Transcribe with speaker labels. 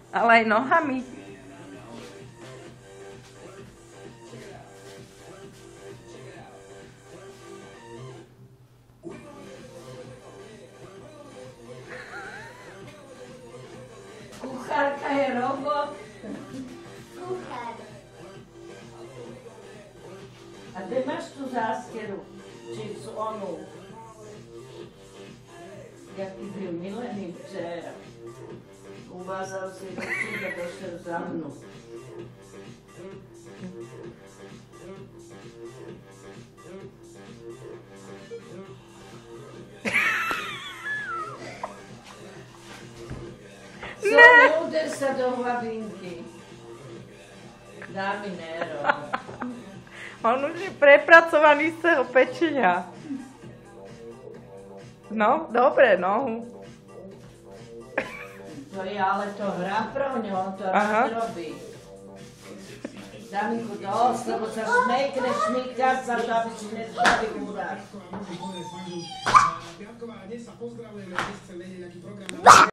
Speaker 1: Ale aj nohami.
Speaker 2: Kuchárka je robot.
Speaker 3: Kuchár.
Speaker 2: A kde máš tú záskeru? Či sú onu? Jaký byl milený včera. Uvázal si ruky a došiel za mnou. Neuder sa do hlavinky. Dá mi nerov.
Speaker 1: On už je prepracovaný z toho pečenia. No, dobre, no.
Speaker 2: To je ale to hra pro ňo, on to rád robí. Dám mu dosť, lebo sa smejkne šmykať za to, aby si nezbavil úraz.
Speaker 4: Piatková, dnes sa pozdravujeme, dnes chcem vedieť, aký program